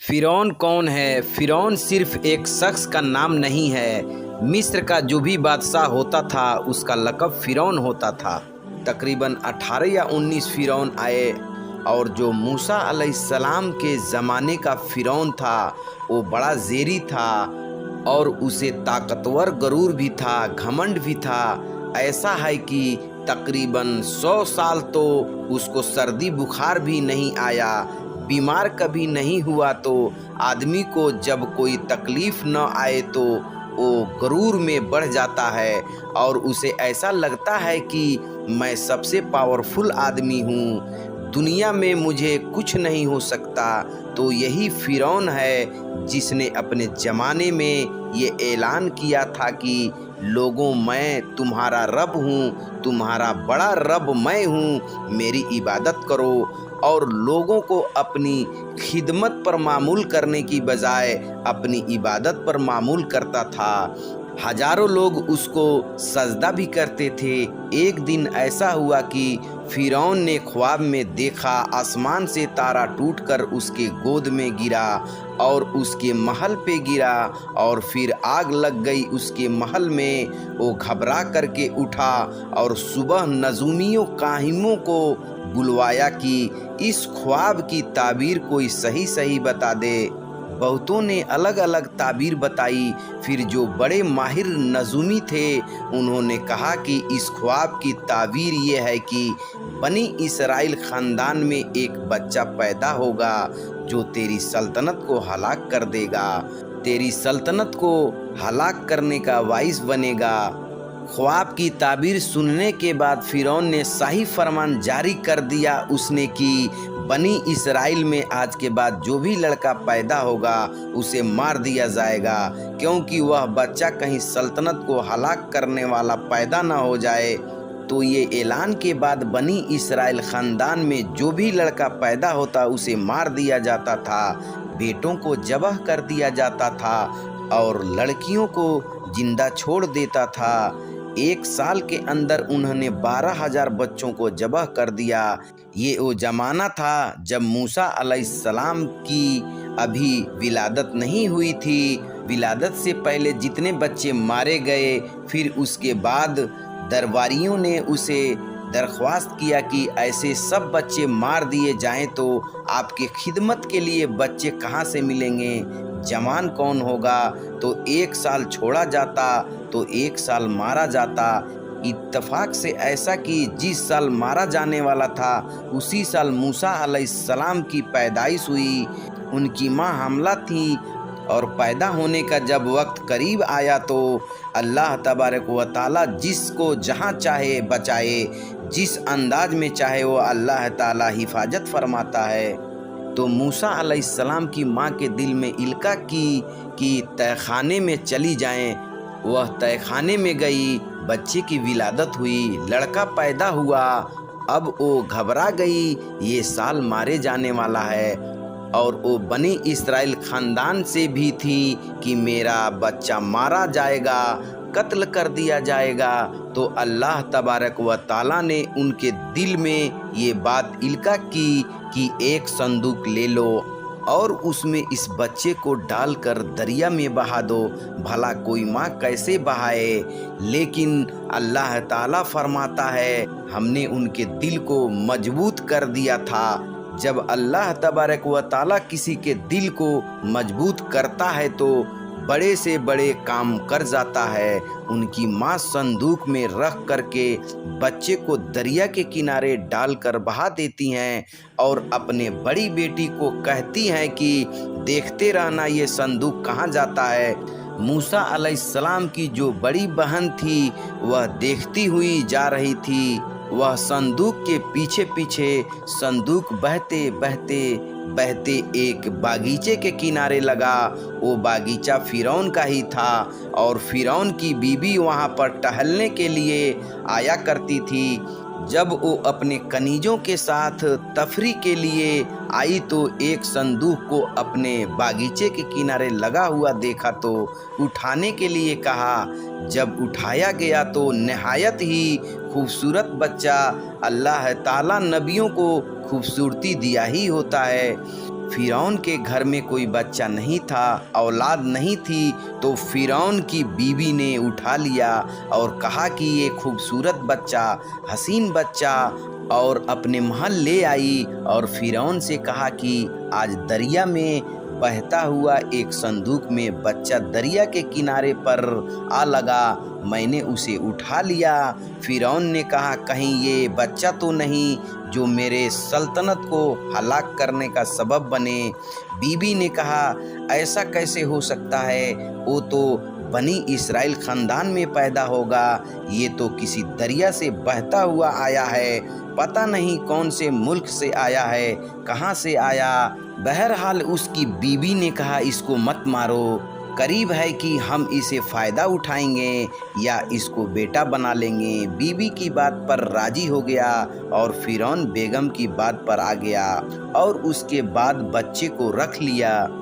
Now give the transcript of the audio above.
फ़िरौन कौन है? फ़िरौन सिर्फ एक शख्स का नाम नहीं है। मिस्र का जो भी बादशाह होता था उसका लक़ब फ़िरौन होता था। तकरीबन 18 या 19 फ़िरौन आए और जो मूसा अलैहिस्सलाम के ज़माने का फ़िरौन था वो बड़ा ज़ेरी था और उसे ताकतवर गरूर भी था, घमंड भी था। ऐसा है कि तकरीबन 100 साल तो उसको सर्दी बुखार भी नहीं आया, बीमार कभी नहीं हुआ। तो आदमी को जब कोई तकलीफ़ न आए तो वो गरूर में बढ़ जाता है और उसे ऐसा लगता है कि मैं सबसे पावरफुल आदमी हूँ, दुनिया में मुझे कुछ नहीं हो सकता। तो यही फ़िरौन है जिसने अपने ज़माने में ये ऐलान किया था कि लोगों, मैं तुम्हारा रब हूँ, तुम्हारा बड़ा रब मैं हूँ, मेरी इबादत करो। और लोगों को अपनी खिदमत पर मामूल करने की बजाय अपनी इबादत पर मामूल करता था। हजारों लोग उसको सजदा भी करते थे। एक दिन ऐसा हुआ कि फ़िरौन ने ख्वाब में देखा आसमान से तारा टूटकर उसके गोद में गिरा और उसके महल पे गिरा और फिर आग लग गई उसके महल में। वो घबरा करके उठा और सुबह नजूमियों काहिमों को बुलवाया कि इस ख्वाब की ताबीर कोई सही सही बता दे। बहुतों ने अलग अलग ताबीर बताई। फिर जो बड़े माहिर नजूमी थे उन्होंने कहा कि इस ख्वाब की ताबीर ये है कि बनी इसराइल ख़ानदान में एक बच्चा पैदा होगा जो तेरी सल्तनत को हलाक कर देगा, तेरी सल्तनत को हलाक करने का वाइस बनेगा। ख्वाब की ताबीर सुनने के बाद फ़िरौन ने शाही फरमान जारी कर दिया उसने कि बनी इसराइल में आज के बाद जो भी लड़का पैदा होगा उसे मार दिया जाएगा, क्योंकि वह बच्चा कहीं सल्तनत को हलाक करने वाला पैदा ना हो जाए। तो ये ऐलान के बाद बनी इसराइल ख़ानदान में जो भी लड़का पैदा होता उसे मार दिया जाता था, बेटों को ज़बह कर दिया जाता था और लड़कियों को जिंदा छोड़ देता था। 1 साल के अंदर उन्होंने 12,000 बच्चों को ज़बह कर दिया। ये वो ज़माना था जब मूसा अलैहिस्सलाम की अभी विलादत नहीं हुई थी। विलादत से पहले जितने बच्चे मारे गए, फिर उसके बाद दरबारियों ने उसे दरख्वास्त किया कि ऐसे सब बच्चे मार दिए जाएं तो आपके खिदमत के लिए बच्चे कहाँ से मिलेंगे, जवान कौन होगा। तो 1 साल छोड़ा जाता तो 1 साल मारा जाता। इत्तफाक से ऐसा कि जिस साल मारा जाने वाला था उसी साल मूसा अलैहिस्सलाम की पैदाइश हुई। उनकी माँ हामला थी और पैदा होने का जब वक्त करीब आया तो अल्लाह तबारक व ताला जिसको जहाँ चाहे बचाए, जिस अंदाज में चाहे वो अल्लाह ताला हिफाजत फरमाता है। तो मूसा अलैहिस्सलाम की माँ के दिल में इल्का की कि तहखाने में चली जाएं। वह तहखाने में गई, बच्चे की विलादत हुई, लड़का पैदा हुआ। अब वो घबरा गई, ये साल मारे जाने वाला है और वो बनी इसराइल ख़ानदान से भी थी कि मेरा बच्चा मारा जाएगा, कत्ल कर दिया जाएगा। तो अल्लाह तबारक व ताला ने उनके दिल में ये बात इल्का की कि एक संदूक ले लो और उसमें इस बच्चे को डालकर दरिया में बहा दो। भला कोई माँ कैसे बहाए, लेकिन अल्लाह ताला फरमाता है हमने उनके दिल को मजबूत कर दिया था। जब अल्लाह तबारक व ताला किसी के दिल को मजबूत करता है तो बड़े से बड़े काम कर जाता है। उनकी माँ संदूक में रख करके बच्चे को दरिया के किनारे डालकर बहा देती हैं और अपने बड़ी बेटी को कहती हैं कि देखते रहना ये संदूक कहाँ जाता है। मूसा अलैहिस्सलाम की जो बड़ी बहन थी वह देखती हुई जा रही थी। वह संदूक के पीछे पीछे संदूक बहते बहते बहते एक बागीचे के किनारे लगा। वो बागीचा फ़िरौन का ही था और फ़िरौन की बीबी वहाँ पर टहलने के लिए आया करती थी। जब वो अपने कनीजों के साथ तफरी के लिए आई तो एक संदूक को अपने बागीचे के किनारे लगा हुआ देखा तो उठाने के लिए कहा। जब उठाया गया तो नहायत ही खूबसूरत बच्चा, अल्लाह ताला नबियों को खूबसूरती दिया ही होता है। फिरौन के घर में कोई बच्चा नहीं था, औलाद नहीं थी, तो फिरौन की बीवी ने उठा लिया और कहा कि ये खूबसूरत बच्चा, हसीन बच्चा, और अपने महल ले आई और फिरौन से कहा कि आज दरिया में बहता हुआ एक संदूक में बच्चा दरिया के किनारे पर आ लगा, मैंने उसे उठा लिया। फिरौन ने कहा कहीं ये बच्चा तो नहीं जो मेरे सल्तनत को हलाक करने का सबब बने। बीबी ने कहा ऐसा कैसे हो सकता है, वो तो बनी इस्राएल खानदान में पैदा होगा, ये तो किसी दरिया से बहता हुआ आया है, पता नहीं कौन से मुल्क से आया है, कहाँ से आया। बहरहाल उसकी बीबी ने कहा इसको मत मारो, करीब है कि हम इसे फ़ायदा उठाएंगे या इसको बेटा बना लेंगे। बीबी की बात पर राजी हो गया और फिरौन बेगम की बात पर आ गया और उसके बाद बच्चे को रख लिया।